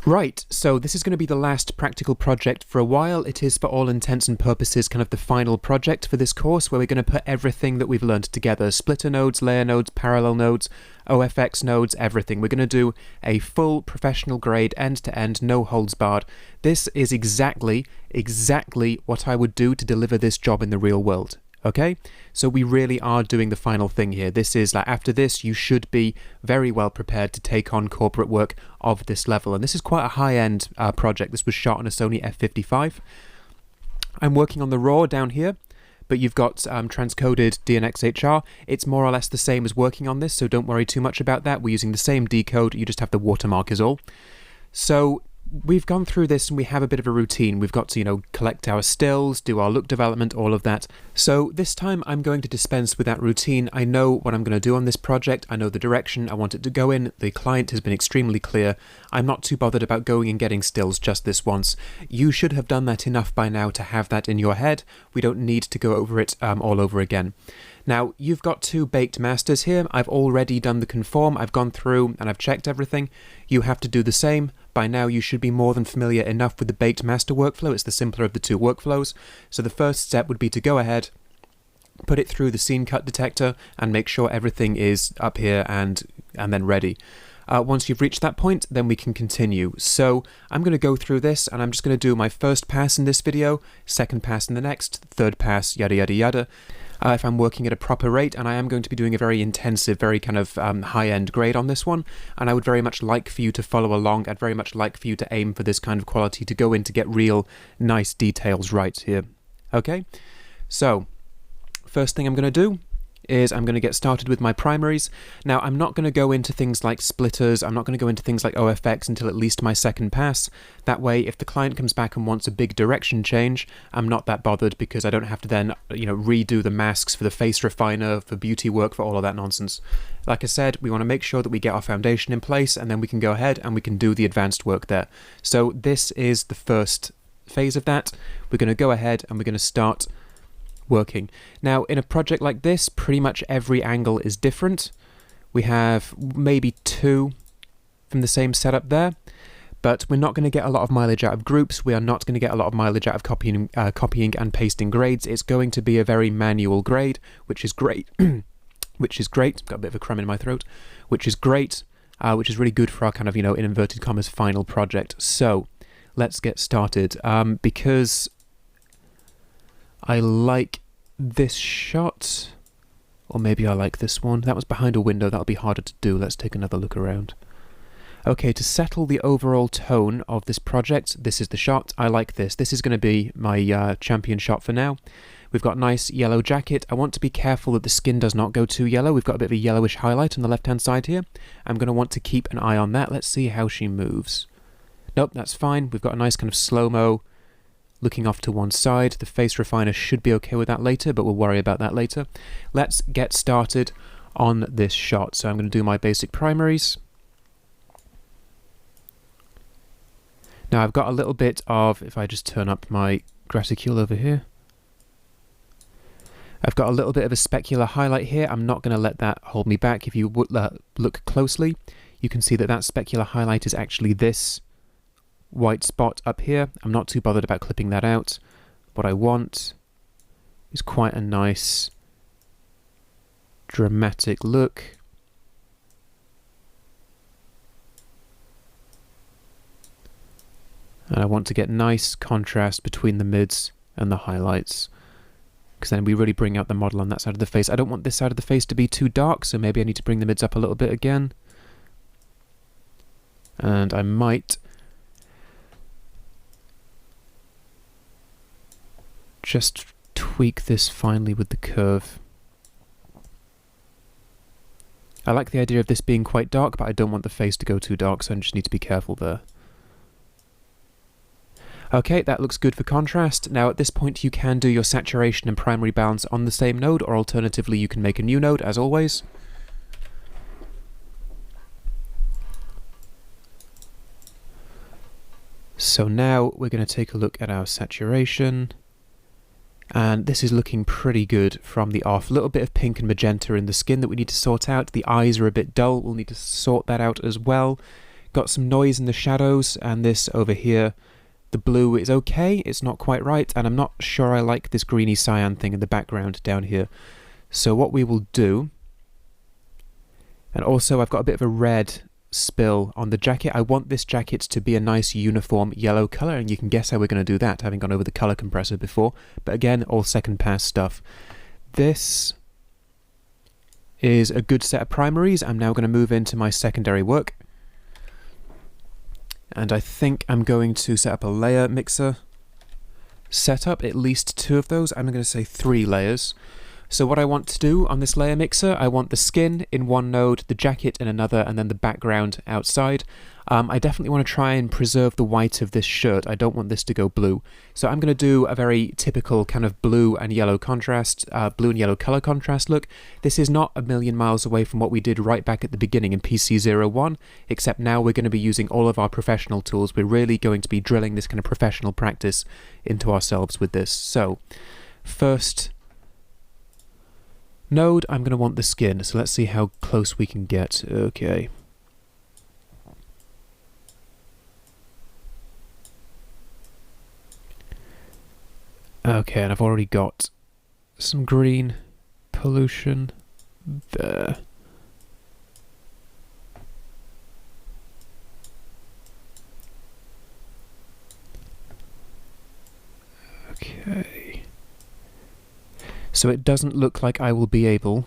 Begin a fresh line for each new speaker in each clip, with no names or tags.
Right, so this is going to be the last practical project for a while. It is, for all intents and purposes, kind of the final project for this course, where we're going to put everything that we've learned together. Splitter nodes, layer nodes, parallel nodes, OFX nodes, everything. We're going to do a full professional grade, end-to-end, no holds barred. This is exactly what I would do to deliver this job in the real world. Okay, so we really are doing the final thing here. This is like, after this, you should be very well prepared to take on corporate work of this level. And this is quite a high-end project. This was shot on a Sony F55. I'm working on the RAW down here, but you've got transcoded DNxHR. It's more or less the same as working on this, so don't worry too much about that. We're using the same decode, you just have the watermark is all. So we've gone through this and we have a bit of a routine. We've got to, collect our stills, do our look development, all of that. So this time I'm going to dispense with that routine. I know what I'm going to do on this project. I know the direction I want it to go in. The client has been extremely clear. I'm not too bothered about going and getting stills just this once. You should have done that enough by now to have that in your head. We don't need to go over it all over again. Now, you've got two baked masters here. I've already done the conform. I've gone through and I've checked everything. You have to do the same. By now, you should be more than familiar enough with the baked master workflow. It's the simpler of the two workflows. So the first step would be to go ahead, put it through the scene cut detector, and make sure everything is up here and then ready. Once you've reached that point, then we can continue. So I'm going to go through this, and I'm just going to do my first pass in this video, second pass in the next, third pass, yada yada yada. If I'm working at a proper rate, and I am going to be doing a very intensive, very kind of high-end grade on this one, and I would very much like for you to follow along. I'd very much like for you to aim for this kind of quality, to go in to get real nice details right here. Okay? So, first thing I'm going to do is I'm going to get started with my primaries. Now, I'm not going to go into things like splitters, I'm not going to go into things like OFX until at least my second pass. That way, if the client comes back and wants a big direction change, I'm not that bothered, because I don't have to then, redo the masks for the face refiner, for beauty work, for all of that nonsense. Like I said, we want to make sure that we get our foundation in place, and then we can go ahead and we can do the advanced work there. So this is the first phase of that. We're going to go ahead and we're going to start working. Now, in a project like this, pretty much every angle is different. We have maybe two from the same setup there, but we're not going to get a lot of mileage out of groups. We are not going to get a lot of mileage out of copying and pasting grades. It's going to be a very manual grade, which is great. Which is great. Got a bit of a crumb in my throat. Which is great. Which is really good for our kind of, in inverted commas, final project. So let's get started. Because I like this shot, or maybe I like this one. That was behind a window, that'll be harder to do. Let's take another look around. Okay, to settle the overall tone of this project, this is the shot. I like this. This is going to be my champion shot for now. We've got nice yellow jacket. I want to be careful that the skin does not go too yellow. We've got a bit of a yellowish highlight on the left-hand side here. I'm going to want to keep an eye on that. Let's see how she moves. Nope, that's fine. We've got a nice kind of slow-mo looking off to one side. The face refiner should be okay with that later, but we'll worry about that later. Let's get started on this shot. So I'm going to do my basic primaries. Now I've got a little bit of, if I just turn up my graticule over here, I've got a little bit of a specular highlight here. I'm not going to let that hold me back. If you would look closely, you can see that that specular highlight is actually this white spot up here. I'm not too bothered about clipping that out. What I want is quite a nice dramatic look. And I want to get nice contrast between the mids and the highlights, because then we really bring out the model on that side of the face. I don't want this side of the face to be too dark, so maybe I need to bring the mids up a little bit again. And I might just tweak this finely with the curve. I like the idea of this being quite dark, but I don't want the face to go too dark, so I just need to be careful there. Okay, that looks good for contrast. Now at this point you can do your saturation and primary balance on the same node, or alternatively you can make a new node, as always. So now we're going to take a look at our saturation. And this is looking pretty good from the off. A little bit of pink and magenta in the skin that we need to sort out. The eyes are a bit dull. We'll need to sort that out as well. got some noise in the shadows, and this over here, the blue is okay, it's not quite right, and I'm not sure I like this greeny cyan thing in the background down here. So what we will do, and also I've got a bit of a red spill on the jacket. I want this jacket to be a nice uniform yellow colour, and you can guess how we're going to do that, having gone over the colour compressor before. But again, all second pass stuff. This is a good set of primaries. I'm now going to move into my secondary work. And I think I'm going to set up a layer mixer setup, at least 2 of those. I'm going to say 3 layers. So what I want to do on this layer mixer, I want the skin in one node, the jacket in another, and then the background outside. I definitely want to try and preserve the white of this shirt. I don't want this to go blue. So I'm going to do a very typical kind of blue and yellow contrast, blue and yellow color contrast look. This is not a million miles away from what we did right back at the beginning in PC01, except now we're going to be using all of our professional tools. We're really going to be drilling this kind of professional practice into ourselves with this. So first node, I'm going to want the skin. So let's see how close we can get. Okay. Okay, and I've already got some green pollution there. Okay. So it doesn't look like I will be able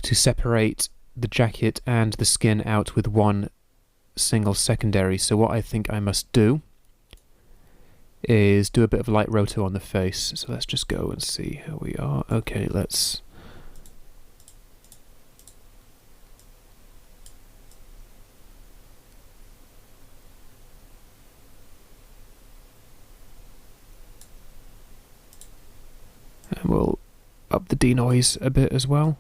to separate the jacket and the skin out with one single secondary. So what I think I must do is do a bit of light roto on the face. So let's just go and see how we are. Okay, let's... and we'll up the denoise a bit as well.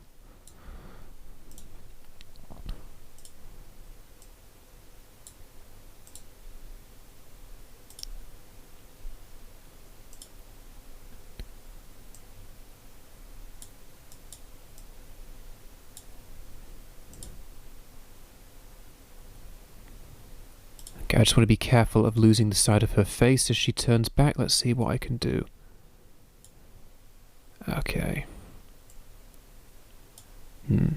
Okay, I just want to be careful of losing the side of her face as she turns back. Let's see what I can do. Okay. No.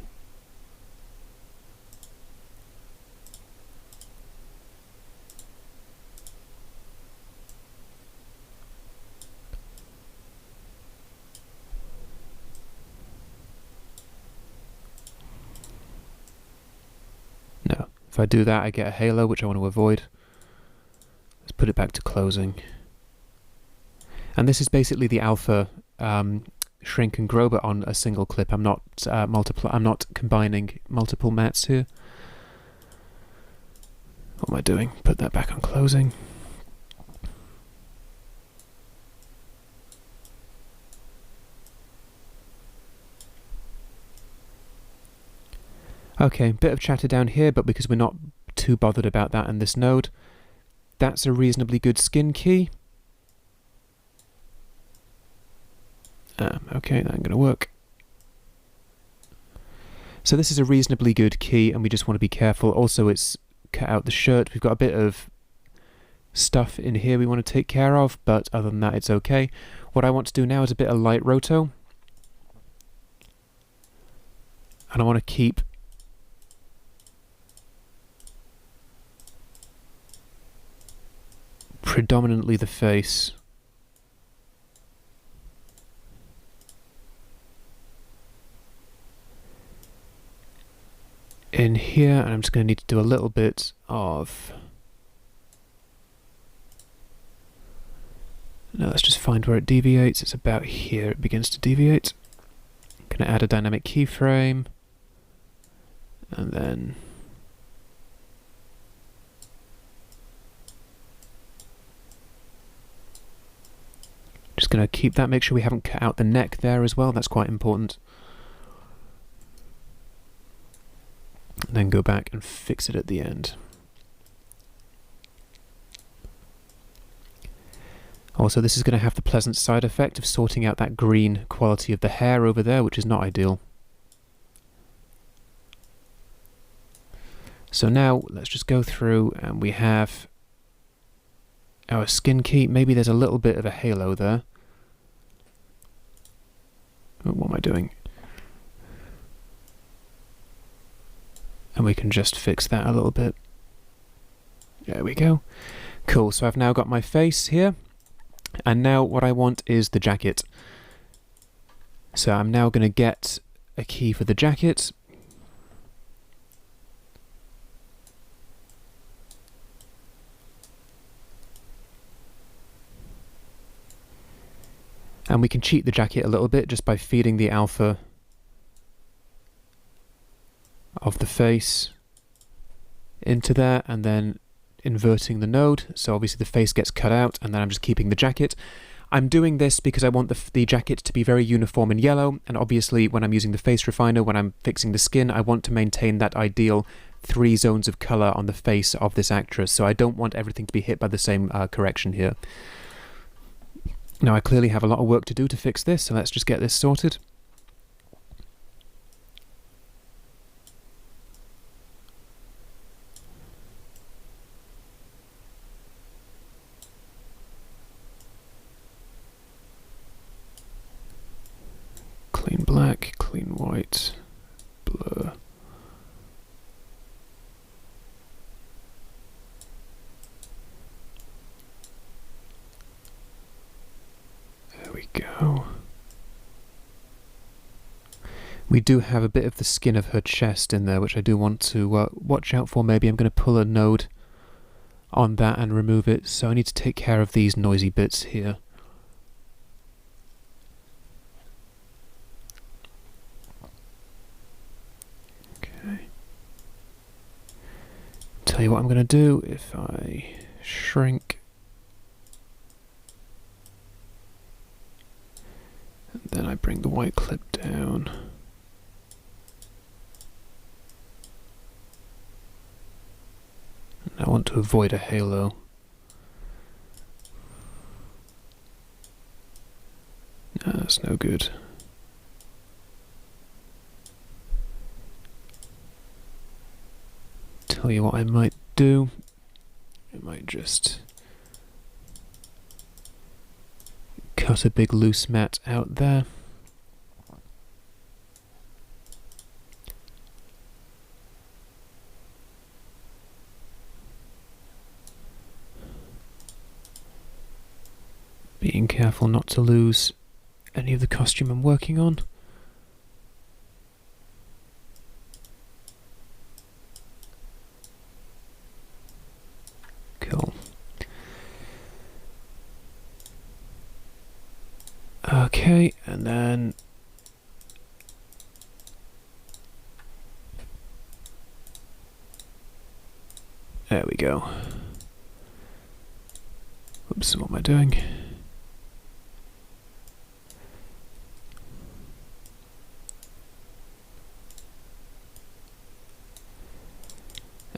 If I do that, I get a halo, which I want to avoid. Let's put it back to closing. And this is basically the alpha shrink and grow, but on a single clip. I'm not I'm not combining multiple mats here. What am I doing? Put that back on closing. Okay, bit of chatter down here, but because we're not too bothered about that in this node, that's a reasonably good skin key. Okay, that ain't gonna work. So this is a reasonably good key, and we just want to be careful. Also, it's cut out the shirt. We've got a bit of stuff in here we want to take care of, but other than that, it's okay. What I want to do now is a bit of light roto. And I want to keep predominantly the face. In here, and I'm just going to need to do a little bit of... No, let's just find where it deviates. It's about here it begins to deviate. I'm going to add a dynamic keyframe, and then... just going to keep that, make sure we haven't cut out the neck there as well, that's quite important. And then go back and fix it at the end. Also, this is going to have the pleasant side effect of sorting out that green quality of the hair over there, which is not ideal. So now let's just go through and we have our skin key. Maybe there's a little bit of a halo there. Oh, what am I doing? And we can just fix that a little bit. There we go. Cool, so I've now got my face here. And now what I want is the jacket. So I'm now going to get a key for the jacket. And we can cheat the jacket a little bit just by feeding the alpha of the face into there and then inverting the node. So obviously the face gets cut out and then I'm just keeping the jacket. I'm doing this because I want the jacket to be very uniform in yellow, and obviously when I'm using the face refiner, when I'm fixing the skin, I want to maintain that ideal 3 zones of color on the face of this actress, so I don't want everything to be hit by the same correction here. Now I clearly have a lot of work to do to fix this, so let's just get this sorted. Clean black, clean white, blur. There we go. We do have a bit of the skin of her chest in there, which I do want to watch out for. Maybe I'm going to pull a node on that and remove it, so I need to take care of these noisy bits here. Tell you what I'm going to do, if I shrink and then I bring the white clip down, and I want to avoid a halo. No, that's no good. Tell you what I might do, I might just cut a big loose mat out there. Being careful not to lose any of the costume I'm working on. Cool. Okay, and then there we go. Oops, what am I doing?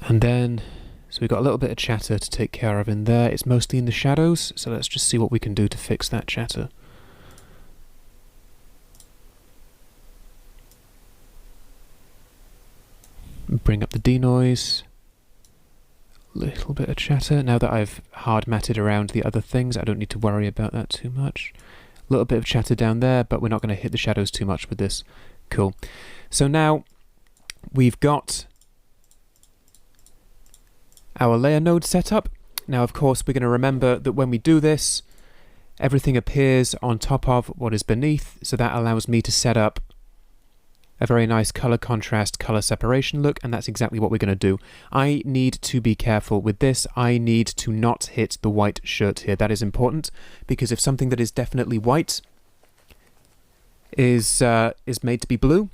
And then, so we've got a little bit of chatter to take care of in there. It's mostly in the shadows, so let's just see what we can do to fix that chatter. Bring up the denoise. Little bit of chatter. Now that I've hard matted around the other things, I don't need to worry about that too much. A little bit of chatter down there, but we're not going to hit the shadows too much with this. Cool. So now we've got our layer node set up. Now, of course, we're going to remember that when we do this, everything appears on top of what is beneath, so that allows me to set up a very nice color contrast, color separation look, and that's exactly what we're going to do. I need to be careful with this. I need to not hit the white shirt here. That is important, because if something that is definitely white is made to be blue,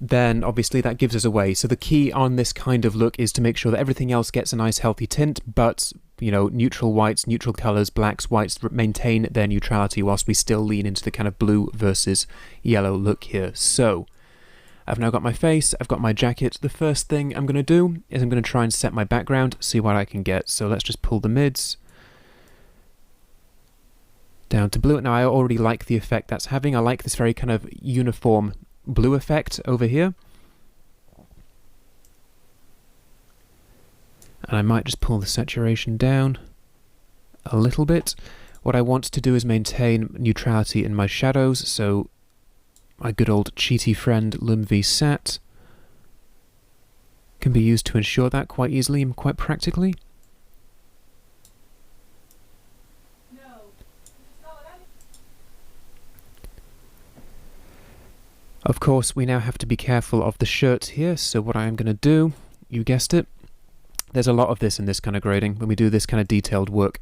then obviously that gives us away. So the key on this kind of look is to make sure that everything else gets a nice healthy tint, but, you know, neutral whites, neutral colors, blacks, whites maintain their neutrality whilst we still lean into the kind of blue versus yellow look here. So I've now got my face, I've got my jacket. The first thing I'm going to do is I'm going to try and set my background, see what I can get. So let's just pull the mids down to blue. Now I already like the effect that's having. I like this very kind of uniform blue effect over here. And I might just pull the saturation down a little bit. What I want to do is maintain neutrality in my shadows, so my good old cheaty friend LumVsat can be used to ensure that quite easily and quite practically. Of course, we now have to be careful of the shirt here, so what I am going to do, you guessed it, there's a lot of this in this kind of grading when we do this kind of detailed work.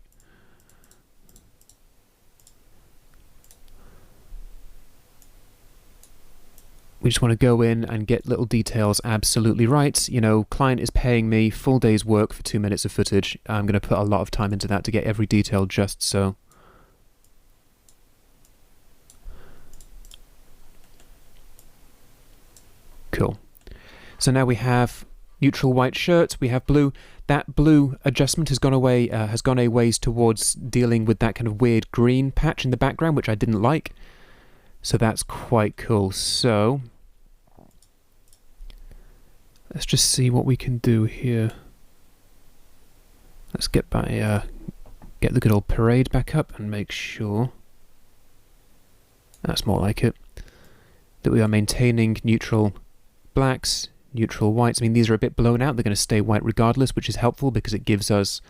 We just want to go in and get little details absolutely right. You know, client is paying me full day's work for 2 minutes of footage. I'm going to put a lot of time into that to get every detail just so. Cool. So now we have neutral white shirt, we have blue. That blue adjustment has gone away, has gone a ways towards dealing with that kind of weird green patch in the background, which I didn't like. So that's quite cool. So let's just see what we can do here. Let's get by, get the good old parade back up and make sure that's more like it, that we are maintaining neutral blacks, neutral whites. I mean, these are a bit blown out. They're going to stay white regardless, which is helpful because it gives us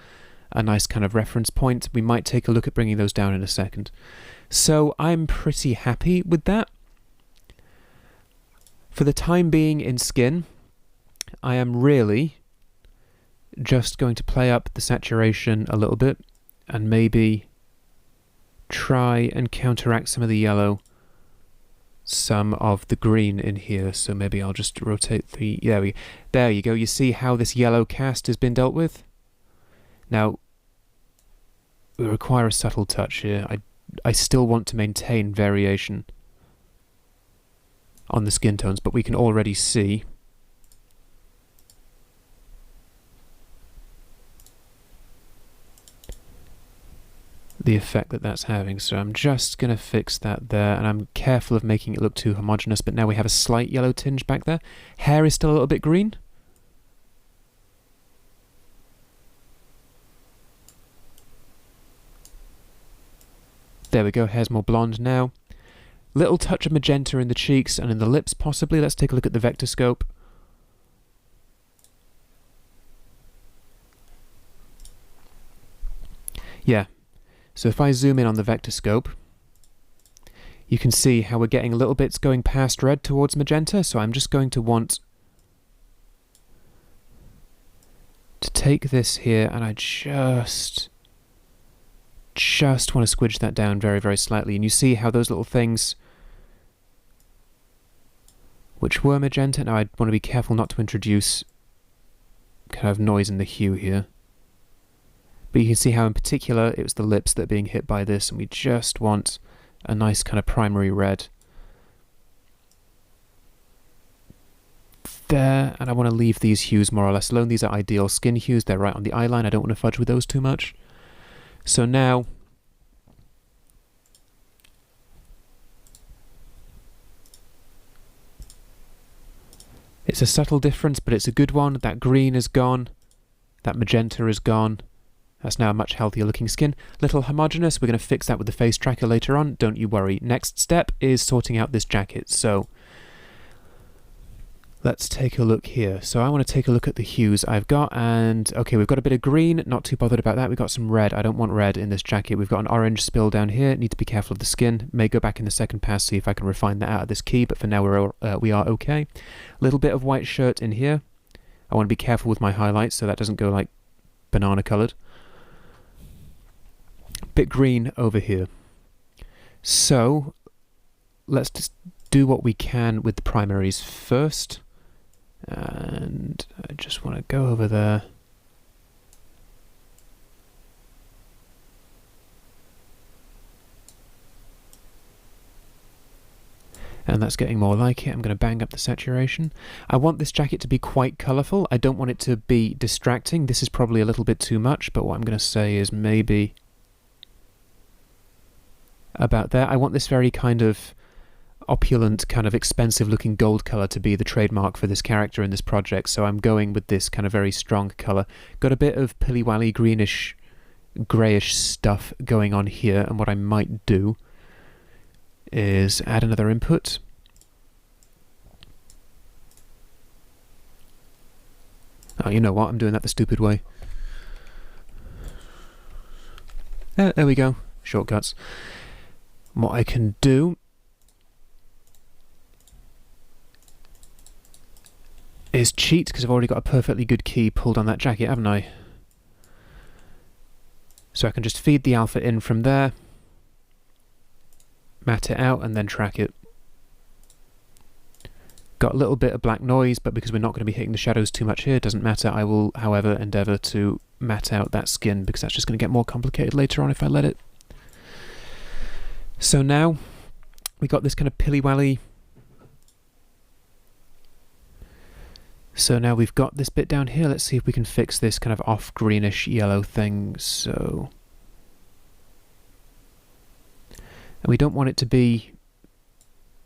a nice kind of reference point. We might take a look at bringing those down in a second. So I'm pretty happy with that. For the time being in skin, I am really just going to play up the saturation a little bit and maybe try and counteract some of the yellow, some of the green in here. So maybe I'll just rotate the, there you go. You see how this yellow cast has been dealt with? Now, we require a subtle touch here. I still want to maintain variation on the skin tones, but we can already see the effect that that's having. So I'm just going to fix that there, and I'm careful of making it look too homogeneous, but now we have a slight yellow tinge back there. Hair is still a little bit green. There we go, hair's more blonde now. Little touch of magenta in the cheeks and in the lips possibly. Let's take a look at the vector scope. Yeah, so if I zoom in on the vector scope, you can see how we're getting little bits going past red towards magenta, so I'm just going to want to take this here and I just want to squidge that down very, very slightly. And you see how those little things, which were magenta, now I want to be careful not to introduce kind of noise in the hue here. But you can see how in particular it was the lips that are being hit by this, and we just want a nice kind of primary red there. And I want to leave these hues more or less alone. These are ideal skin hues, they're right on the eye line. I don't want to fudge with those too much. So now it's a subtle difference, but it's a good one. That green is gone, that magenta is gone. That's now a much healthier looking skin. Little homogeneous, we're going to fix that with the face tracker later on, don't you worry. Next step is sorting out this jacket. So let's take a look here. So I want to take a look at the hues I've got, and okay, we've got a bit of green, not too bothered about that. We've got some red, I don't want red in this jacket. We've got an orange spill down here, need to be careful of the skin. May go back in the second pass, see if I can refine that out of this key, but for now we are okay. Little bit of white shirt in here. I want to be careful with my highlights so that doesn't go like banana coloured. Bit green over here. So let's just do what we can with the primaries first. And I just want to go over there. And that's getting more like it. I'm going to bang up the saturation. I want this jacket to be quite colourful. I don't want it to be distracting. This is probably a little bit too much, but what I'm going to say is maybe about there. I want this very kind of opulent, kind of expensive looking gold colour to be the trademark for this character in this project, so I'm going with this kind of very strong colour. Got a bit of Pili-Wally greenish, greyish stuff going on here, and what I might do is add another input. Oh, you know what? I'm doing that the stupid way. There we go. Shortcuts. What I can do is cheat, because I've already got a perfectly good key pulled on that jacket, haven't I? So I can just feed the alpha in from there, matte it out, and then track it. Got a little bit of black noise, but because we're not going to be hitting the shadows too much here, it doesn't matter. I will, however, endeavour to matte out that skin, because that's just going to get more complicated later on if I let it. So now we got this kind of Pili-Wally. So now we've got this bit down here. Let's see if we can fix this kind of off greenish yellow thing. So, and we don't want it to be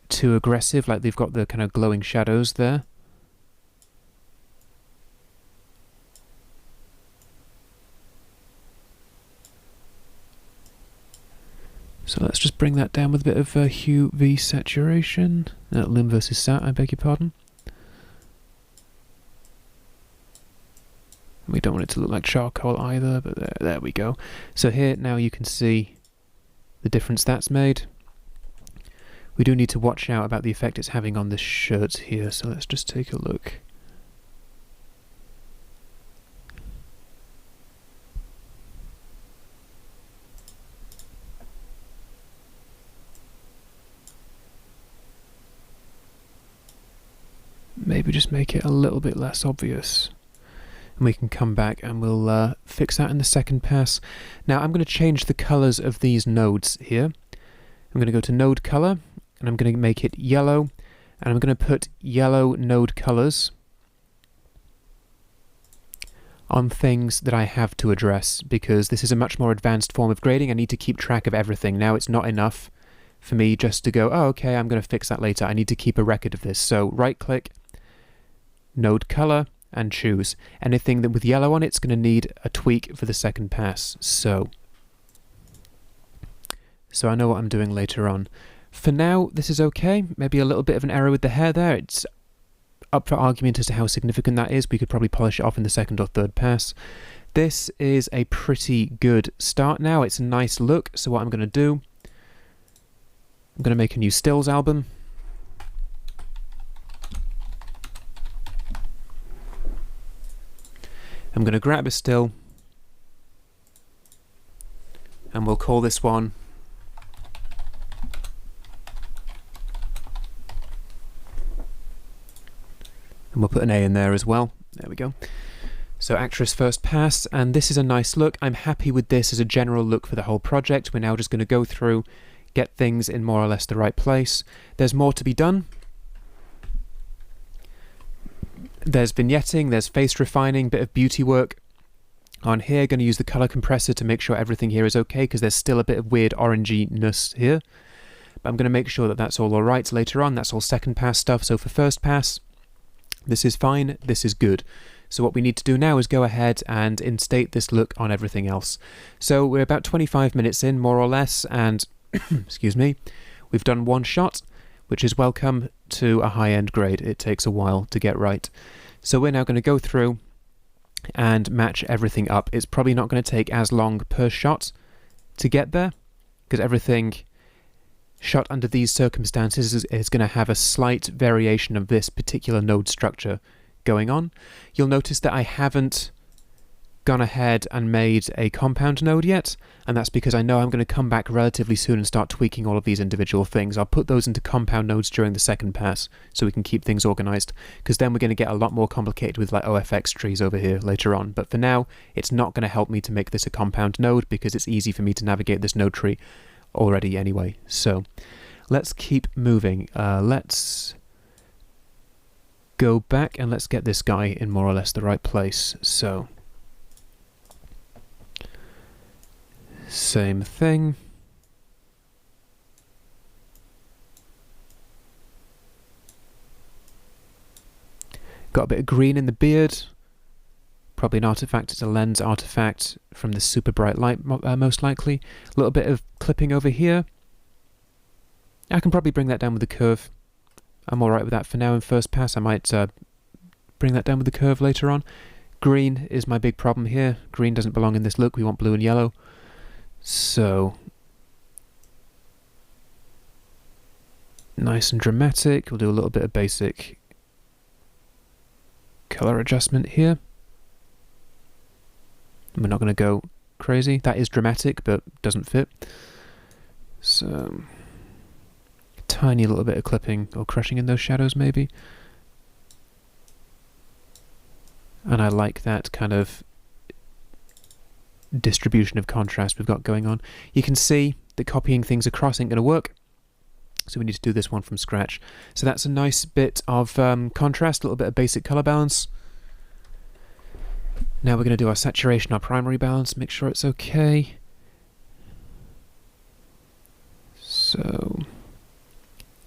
too aggressive, like they've got the kind of glowing shadows there. So let's just bring that down with a bit of hue v saturation. Lim versus sat, I beg your pardon. We don't want it to look like charcoal either, but there we go. So here now you can see the difference that's made. We do need to watch out about the effect it's having on this shirt here, so let's just take a look. Maybe just make it a little bit less obvious. And we can come back and we'll fix that in the second pass. Now I'm going to change the colours of these nodes here. I'm going to go to node colour, and I'm going to make it yellow, and I'm going to put yellow node colours on things that I have to address, because this is a much more advanced form of grading. I need to keep track of everything. Now it's not enough for me just to go, oh okay, I'm going to fix that later. I need to keep a record of this. So right click, node colour, and choose. Anything that with yellow on it's going to need a tweak for the second pass. So I know what I'm doing later on. For now, this is okay. Maybe a little bit of an error with the hair there. It's up for argument as to how significant that is. We could probably polish it off in the second or third pass. This is a pretty good start now. It's a nice look. So what I'm going to do, I'm going to make a new stills album. I'm going to grab a still, and we'll call this one and we'll put an A in there as well. There we go. So actress first pass, and this is a nice look. I'm happy with this as a general look for the whole project. We're now just going to go through, get things in more or less the right place. There's more to be done. There's vignetting, there's face refining, bit of beauty work on here. Going to use the color compressor to make sure everything here is okay, because there's still a bit of weird oranginess here. But I'm going to make sure that that's all alright later on. That's all second pass stuff. So for first pass, this is fine, this is good. So what we need to do now is go ahead and instate this look on everything else. So we're about 25 minutes in, more or less, and excuse me, we've done one shot, which is welcome to a high-end grade. It takes a while to get right. So we're now going to go through and match everything up. It's probably not going to take as long per shot to get there, because everything shot under these circumstances is going to have a slight variation of this particular node structure going on. You'll notice that I haven't gone ahead and made a compound node yet, and that's because I know I'm going to come back relatively soon and start tweaking all of these individual things. I'll put those into compound nodes during the second pass so we can keep things organized, because then we're going to get a lot more complicated with like OFX trees over here later on. But for now, it's not going to help me to make this a compound node, because it's easy for me to navigate this node tree already anyway. So let's keep moving. Let's go back and let's get this guy in more or less the right place. So same thing. Got a bit of green in the beard. Probably an artifact. It's a lens artifact from the super bright light, most likely. A little bit of clipping over here. I can probably bring that down with the curve. I'm alright with that for now in first pass. I might bring that down with the curve later on. Green is my big problem here. Green doesn't belong in this look. We want blue and yellow. So, nice and dramatic. We'll do a little bit of basic color adjustment here. We're not going to go crazy. That is dramatic, but doesn't fit. So, tiny little bit of clipping or crushing in those shadows maybe. And I like that kind of distribution of contrast we've got going on. You can see that copying things across ain't going to work, so we need to do this one from scratch. So that's a nice bit of contrast, a little bit of basic color balance. Now we're going to do our saturation, our primary balance, make sure it's okay. So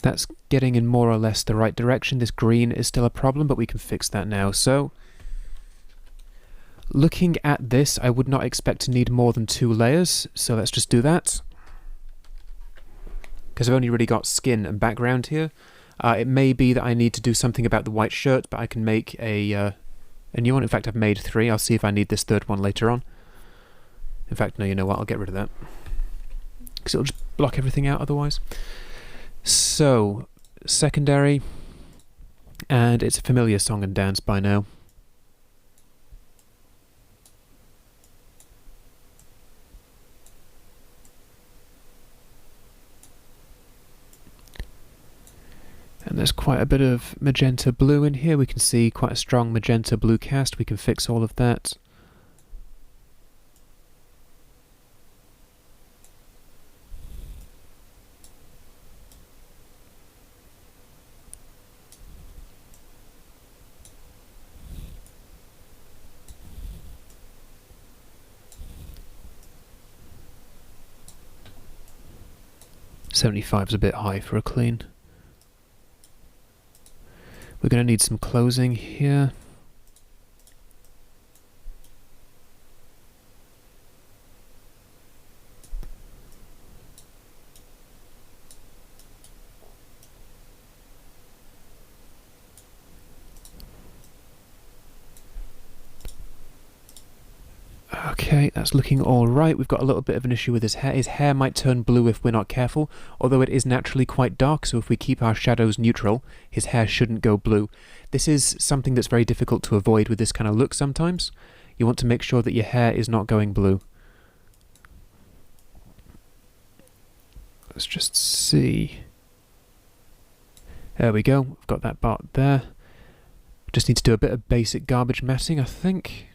that's getting in more or less the right direction. This green is still a problem, but we can fix that now. So looking at this, I would not expect to need more than 2 layers, so let's just do that. Because I've only really got skin and background here. It may be that I need to do something about the white shirt, but I can make a new one. In fact, I've made 3. I'll see if I need this third one later on. In fact, no, you know what? I'll get rid of that. Because it'll just block everything out otherwise. So, secondary. And it's a familiar song and dance by now. And there's quite a bit of magenta blue in here. We can see quite a strong magenta blue cast. We can fix all of that. .75 is a bit high for a clean. We're going to need some closing here. Okay, that's looking all right. We've got a little bit of an issue with his hair. His hair might turn blue if we're not careful, although it is naturally quite dark, so if we keep our shadows neutral, his hair shouldn't go blue. This is something that's very difficult to avoid with this kind of look sometimes. You want to make sure that your hair is not going blue. Let's just see. There we go. We've got that part there. Just need to do a bit of basic garbage matting, I think.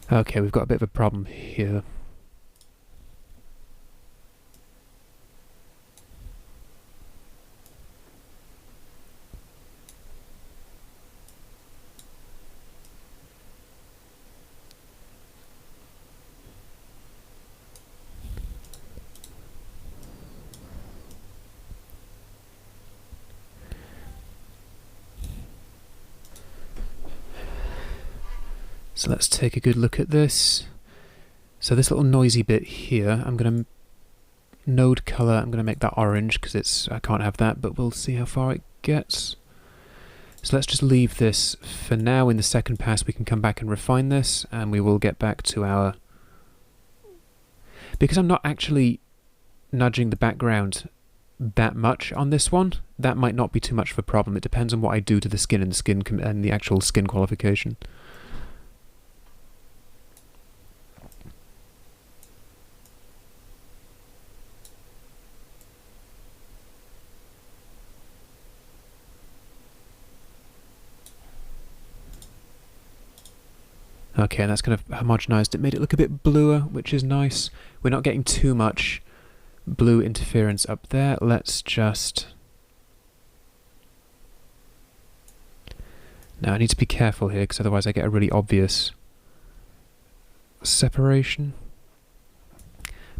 Okay, we've got a bit of a problem here. So let's take a good look at this. So this little noisy bit here, I'm going to node color, I'm going to make that orange because I can't have that, but we'll see how far it gets. So let's just leave this for now. In the second pass we can come back and refine this, and we will get back to our... Because I'm not actually nudging the background that much on this one, that might not be too much of a problem. It depends on what I do to the skin and the actual skin qualification. Okay, and that's kind of homogenized it, made it look a bit bluer, which is nice. We're not getting too much blue interference up there. Let's just... Now I need to be careful here, because otherwise I get a really obvious separation.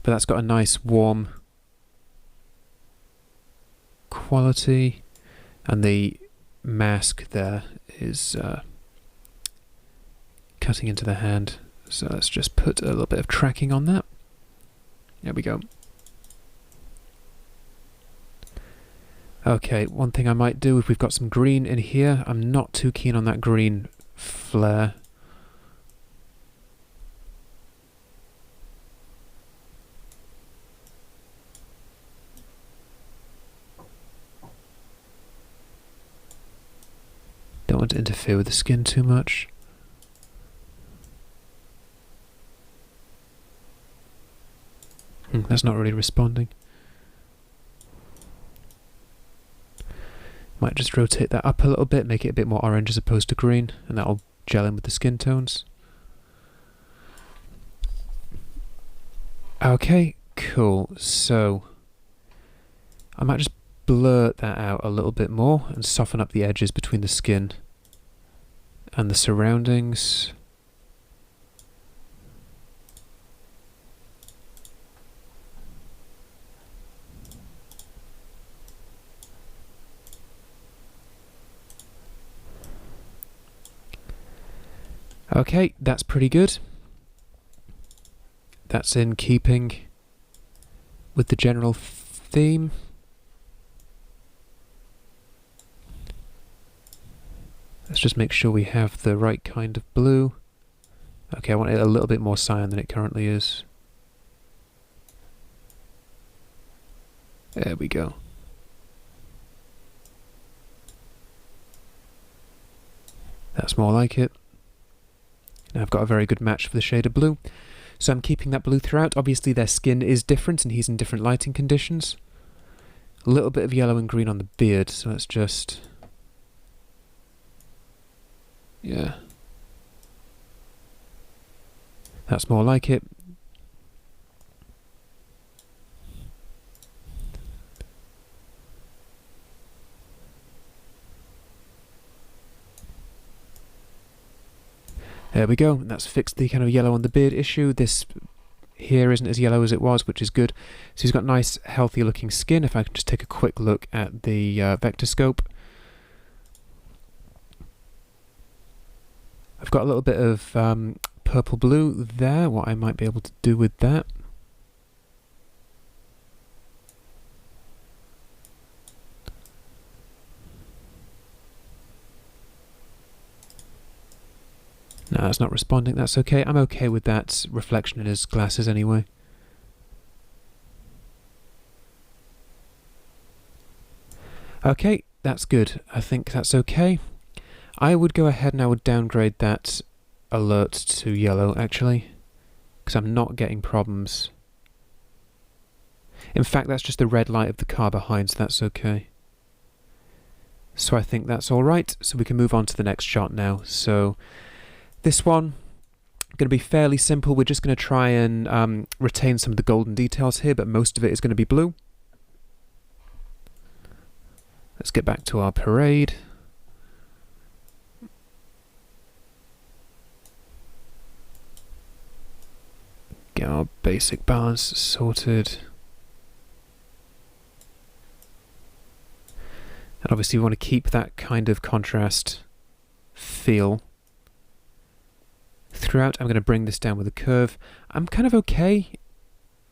but that's got a nice warm quality, and the mask there is cutting into the hand. So let's just put a little bit of tracking on that. There we go. Okay, one thing I might do if we've got some green in here, I'm not too keen on that green flare. Don't want to interfere with the skin too much. That's not really responding. Might just rotate that up a little bit, make it a bit more orange as opposed to green, and that'll gel in with the skin tones. Okay, cool. So I might just blur that out a little bit more and soften up the edges between the skin and the surroundings. Okay, that's pretty good. That's in keeping with the general theme. Let's just make sure we have the right kind of blue. Okay, I want it a little bit more cyan than it currently is. There we go. That's more like it. Now I've got a very good match for the shade of blue. So I'm keeping that blue throughout. Obviously their skin is different and he's in different lighting conditions. A little bit of yellow and green on the beard, so let's just... yeah. That's more like it. There we go, and that's fixed the kind of yellow on the beard issue. This here isn't as yellow as it was, which is good. So he's got nice, healthy looking skin. If I can just take a quick look at the vector scope. I've got a little bit of purple blue there, what I might be able to do with that. No, it's not responding, that's okay. I'm okay with that reflection in his glasses anyway. Okay, that's good. I think that's okay. I would go ahead and I would downgrade that alert to yellow, actually, because I'm not getting problems. In fact, that's just the red light of the car behind, so that's okay. So I think that's alright, so we can move on to the next shot now. So this one, going to be fairly simple. We're just going to try and retain some of the golden details here, but most of it is going to be blue. Let's get back to our parade. Get our basic balance sorted. And obviously we want to keep that kind of contrast feel throughout. I'm going to bring this down with a curve. I'm kind of okay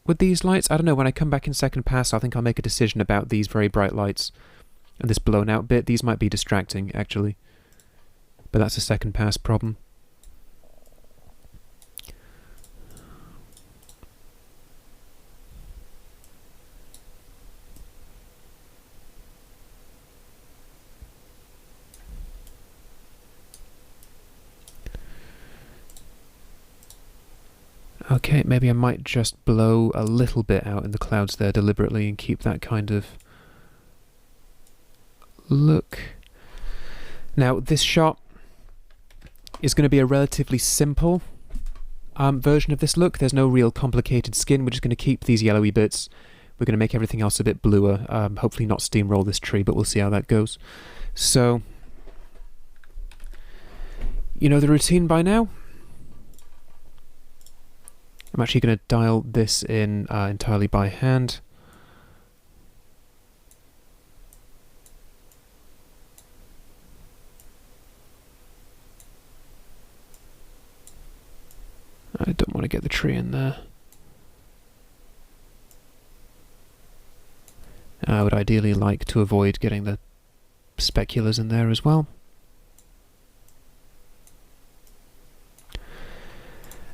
with these lights. I don't know, when I come back in second pass, I think I'll make a decision about these very bright lights. And this blown out bit, these might be distracting, actually. But that's a second pass problem. Okay, maybe I might just blow a little bit out in the clouds there deliberately and keep that kind of look. Now, this shot is going to be a relatively simple version of this look. There's no real complicated skin. We're just going to keep these yellowy bits. We're going to make everything else a bit bluer. Hopefully not steamroll this tree, but we'll see how that goes. So, you know the routine by now? I'm actually going to dial this in entirely by hand. I don't want to get the tree in there. I would ideally like to avoid getting the speculas in there as well.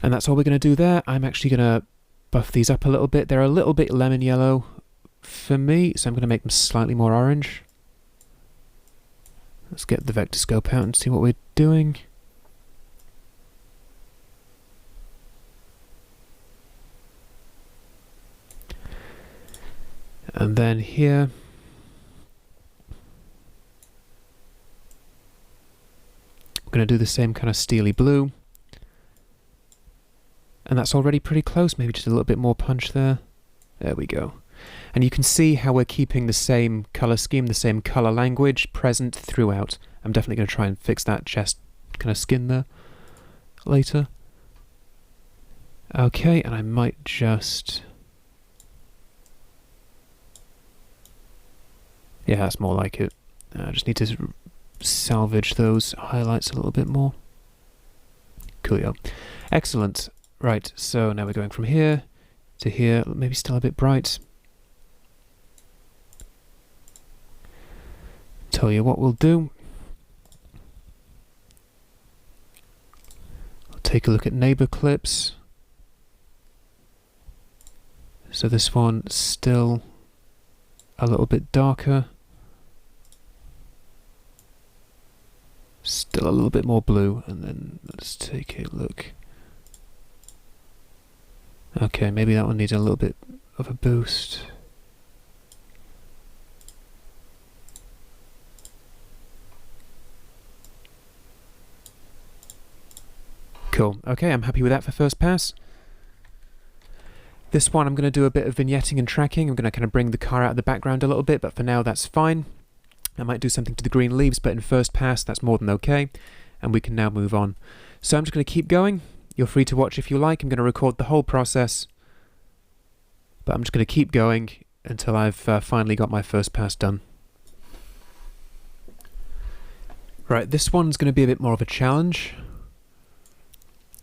And that's all we're going to do there. I'm actually going to buff these up a little bit. They're a little bit lemon yellow for me, so I'm going to make them slightly more orange. Let's get the vector scope out and see what we're doing. And then here, we're going to do the same kind of steely blue. And that's already pretty close, maybe just a little bit more punch there. There we go. And you can see how we're keeping the same colour scheme, the same colour language present throughout. I'm definitely going to try and fix that chest kind of skin there later. Okay, and I might just... yeah, that's more like it. I just need to salvage those highlights a little bit more. Coolio. Excellent. Right, so now we're going from here to here, maybe still a bit bright. Tell you what we'll do. I'll take a look at neighbor clips. So this one still a little bit darker. Still a little bit more blue, and then let's take a look. Okay, maybe that one needs a little bit of a boost. Cool. Okay, I'm happy with that for first pass. This one I'm going to do a bit of vignetting and tracking. I'm going to kind of bring the car out of the background a little bit, but for now that's fine. I might do something to the green leaves, but in first pass that's more than okay, and we can now move on. So I'm just going to keep going. You're free to watch if you like. I'm going to record the whole process, but I'm just going to keep going until I've finally got my first pass done. Right, this one's going to be a bit more of a challenge,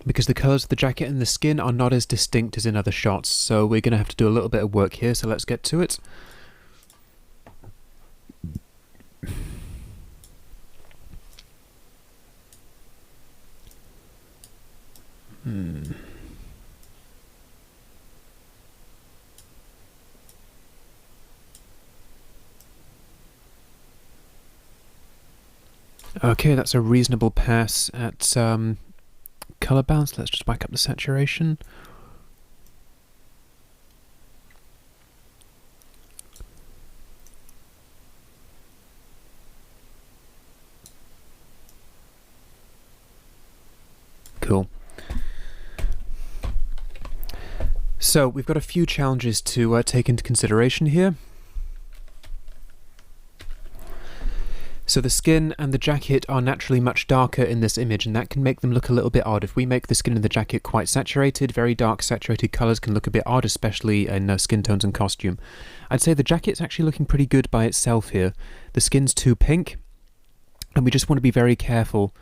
because the colours of the jacket and the skin are not as distinct as in other shots, so we're going to have to do a little bit of work here, so let's get to it. Okay, that's a reasonable pass at colour balance. Let's just back up the saturation. Cool. So we've got a few challenges to take into consideration here. So the skin and the jacket are naturally much darker in this image, and that can make them look a little bit odd. If we make the skin and the jacket quite saturated, very dark saturated colours can look a bit odd, especially in skin tones and costume. I'd say the jacket's actually looking pretty good by itself here. The skin's too pink, and we just want to be very careful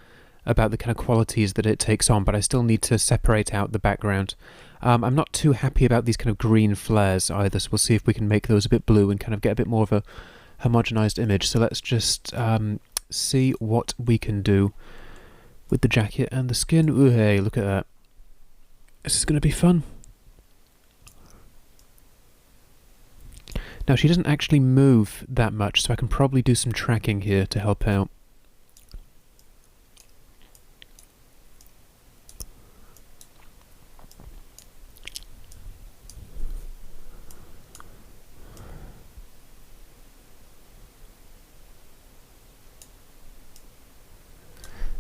about the kind of qualities that it takes on, but I still need to separate out the background. I'm not too happy about these kind of green flares either, so we'll see if we can make those a bit blue and kind of get a bit more of a homogenized image. So let's just see what we can do with the jacket and the skin. Ooh, hey, look at that. This is going to be fun. Now, she doesn't actually move that much, so I can probably do some tracking here to help out.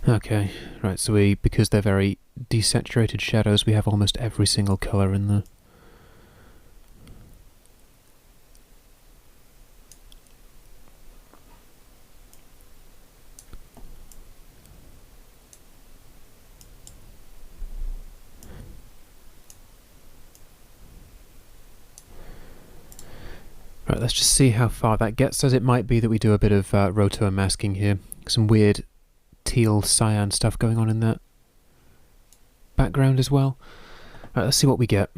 Okay, right, so because they're very desaturated shadows, we have almost every single colour in there. Right, let's just see how far that gets us. It might be that we do a bit of roto masking here. Some weird teal cyan stuff going on in that background as well. Right, let's see what we get.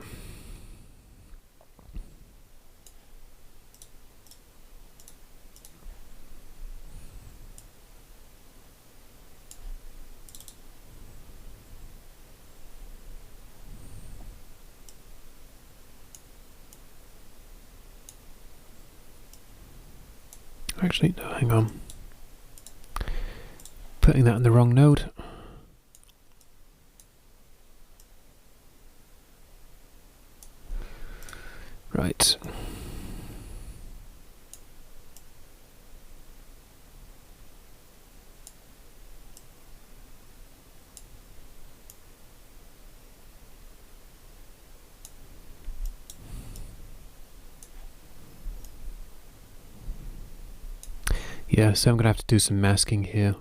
Actually, no, hang on. Putting that in the wrong node. Right. Yeah, so I'm going to have to do some masking here.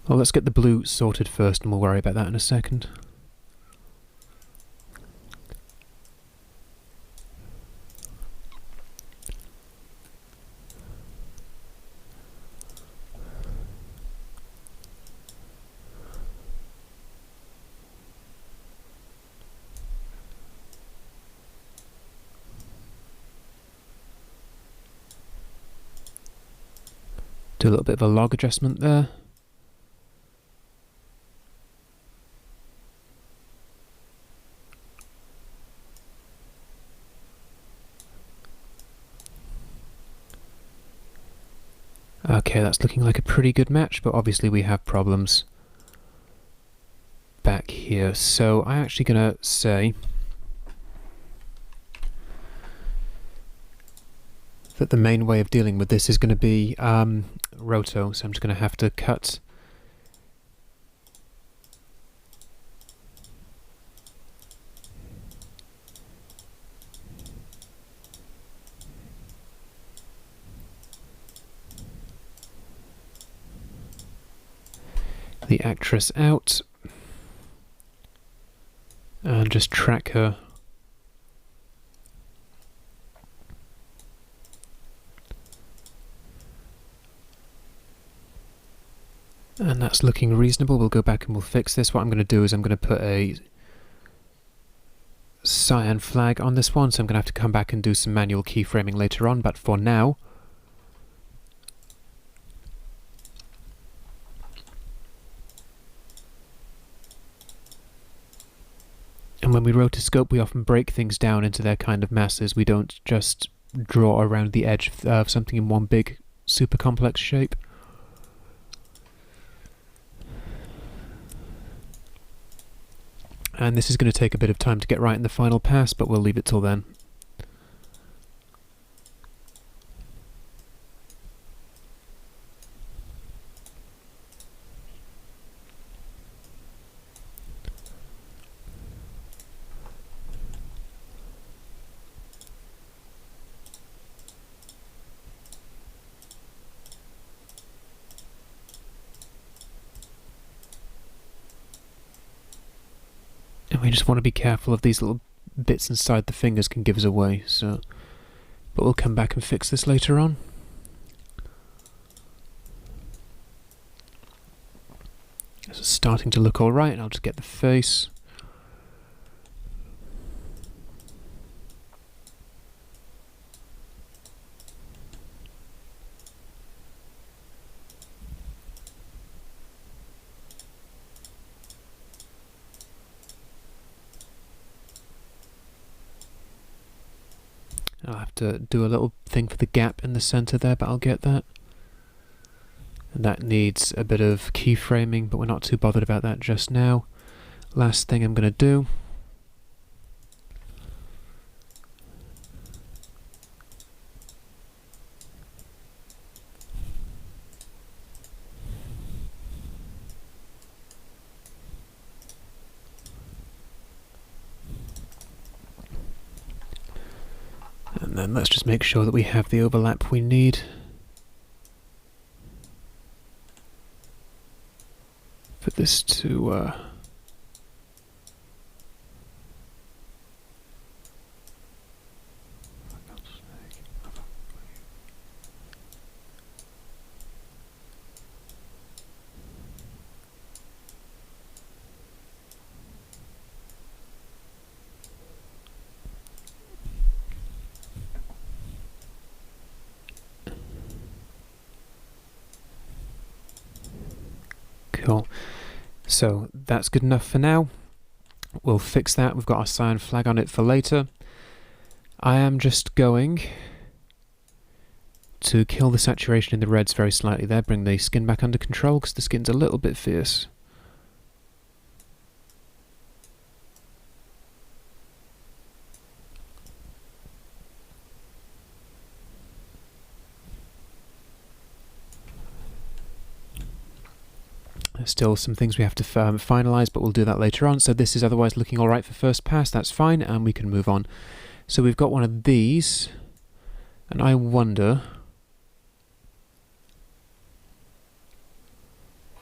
Well, let's get the blue sorted first and we'll worry about that in a second. Do a little bit of a log adjustment there. Okay, that's looking like a pretty good match, but obviously we have problems back here. So I'm actually going to say that the main way of dealing with this is going to be roto, so I'm just going to have to cut the actress out and just track her. And that's looking reasonable. We'll go back and we'll fix this. What I'm going to do is I'm going to put a cyan flag on this one, so I'm going to have to come back and do some manual keyframing later on, but for now and when we rotoscope, we often break things down into their kind of masses. We don't just draw around the edge of something in one big super complex shape. And this is going to take a bit of time to get right in the final pass, but we'll leave it till then. And we just want to be careful of these little bits inside the fingers can give us away, so but we'll come back and fix this later on. This is starting to look alright, and I'll just get the face. I'll have to do a little thing for the gap in the center there, but I'll get that. And that needs a bit of keyframing, but we're not too bothered about that just now. Last thing I'm going to do . And then let's just make sure that we have the overlap we need for this to So that's good enough for now. We'll fix that. We've got our cyan flag on it for later. I am just going to kill the saturation in the reds very slightly there, bring the skin back under control because the skin's a little bit fierce. There's still some things we have to finalise, but we'll do that later on. So this is otherwise looking alright for first pass, that's fine, and we can move on. So we've got one of these, and I wonder...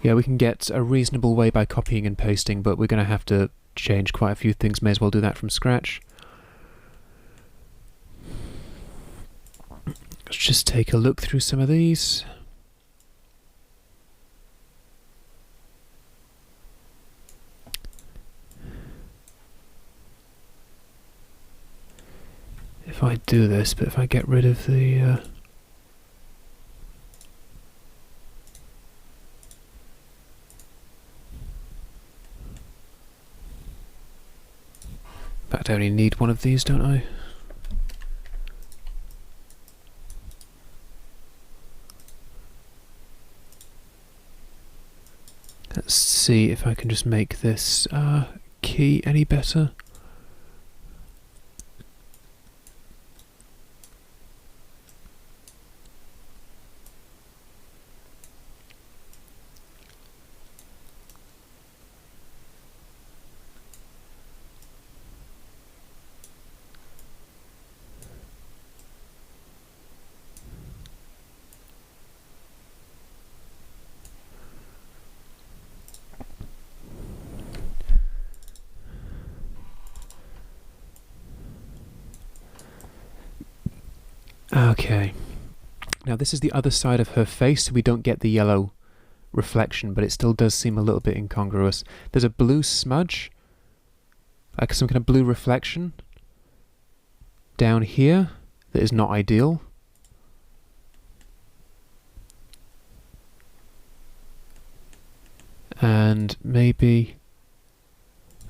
Yeah, we can get a reasonable way by copying and pasting, but we're going to have to change quite a few things. May as well do that from scratch. Let's just take a look through some of these. If I do this, but if I get rid of the... In fact, I only need one of these, don't I? Let's see if I can just make this key any better. Okay, now this is the other side of her face, so we don't get the yellow reflection, but it still does seem a little bit incongruous. There's a blue smudge, like some kind of blue reflection, down here that is not ideal. And maybe...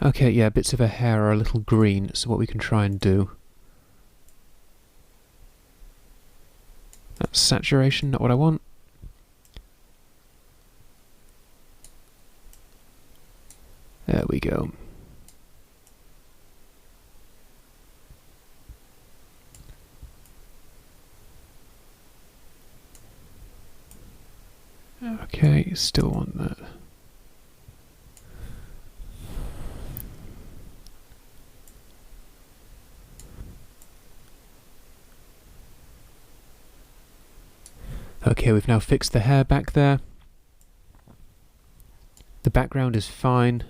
Okay, yeah, bits of her hair are a little green, so what we can try and do... That's saturation, not what I want. There we go. Okay, still want that. Okay, we've now fixed the hair back there. The background is fine.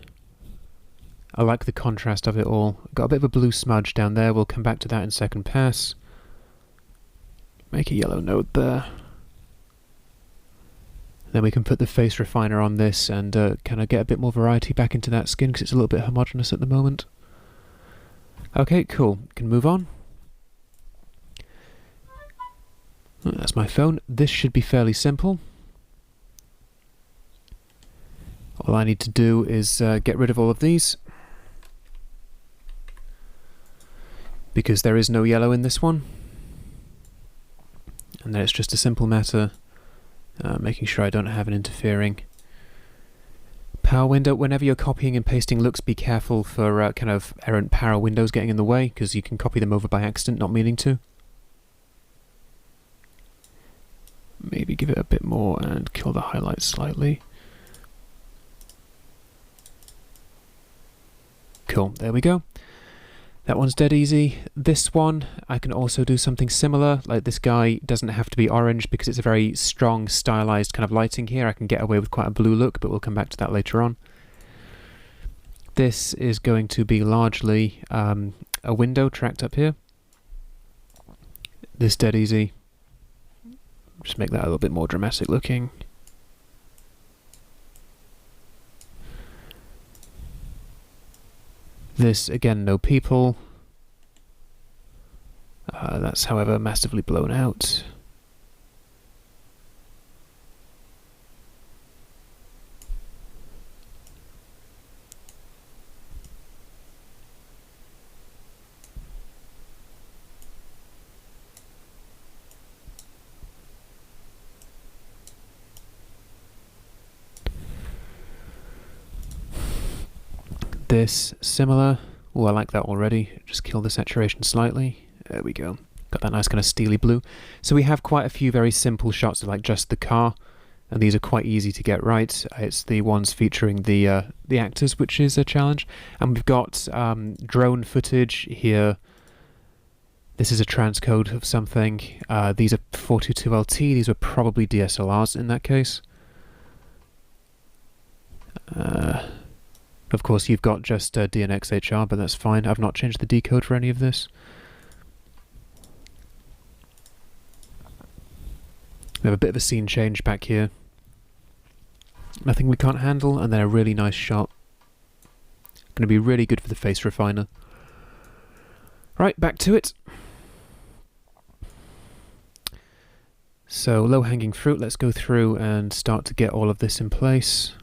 I like the contrast of it all. Got a bit of a blue smudge down there. We'll come back to that in second pass. Make a yellow node there. Then we can put the face refiner on this and kind of get a bit more variety back into that skin because it's a little bit homogeneous at the moment. Okay, cool. Can move on. That's my phone. This should be fairly simple. All I need to do is get rid of all of these, because there is no yellow in this one. And then it's just a simple matter making sure I don't have an interfering power window. Whenever you're copying and pasting looks, be careful for kind of errant power windows getting in the way, because you can copy them over by accident, not meaning to. Maybe give it a bit more and kill the highlights slightly. Cool, there we go. That one's dead easy. This one, I can also do something similar. Like, this guy doesn't have to be orange because it's a very strong, stylized kind of lighting here. I can get away with quite a blue look, but we'll come back to that later on. This is going to be largely a window tracked up here. This dead easy. Just make that a little bit more dramatic looking. This, again, no people. That's, however, massively blown out. This similar. Oh, I like that already. Just kill the saturation slightly. There we go. Got that nice kind of steely blue. So we have quite a few very simple shots of like just the car, and these are quite easy to get right. It's the ones featuring the actors, which is a challenge. And we've got drone footage here. This is a transcode of something. These are 422LT. These were probably DSLRs in that case. Of course, you've got just DNxHR, but that's fine. I've not changed the decode for any of this. We have a bit of a scene change back here. Nothing we can't handle, and then a really nice shot. Going to be really good for the face refiner. Right, back to it. So, low-hanging fruit, let's go through and start to get all of this in place.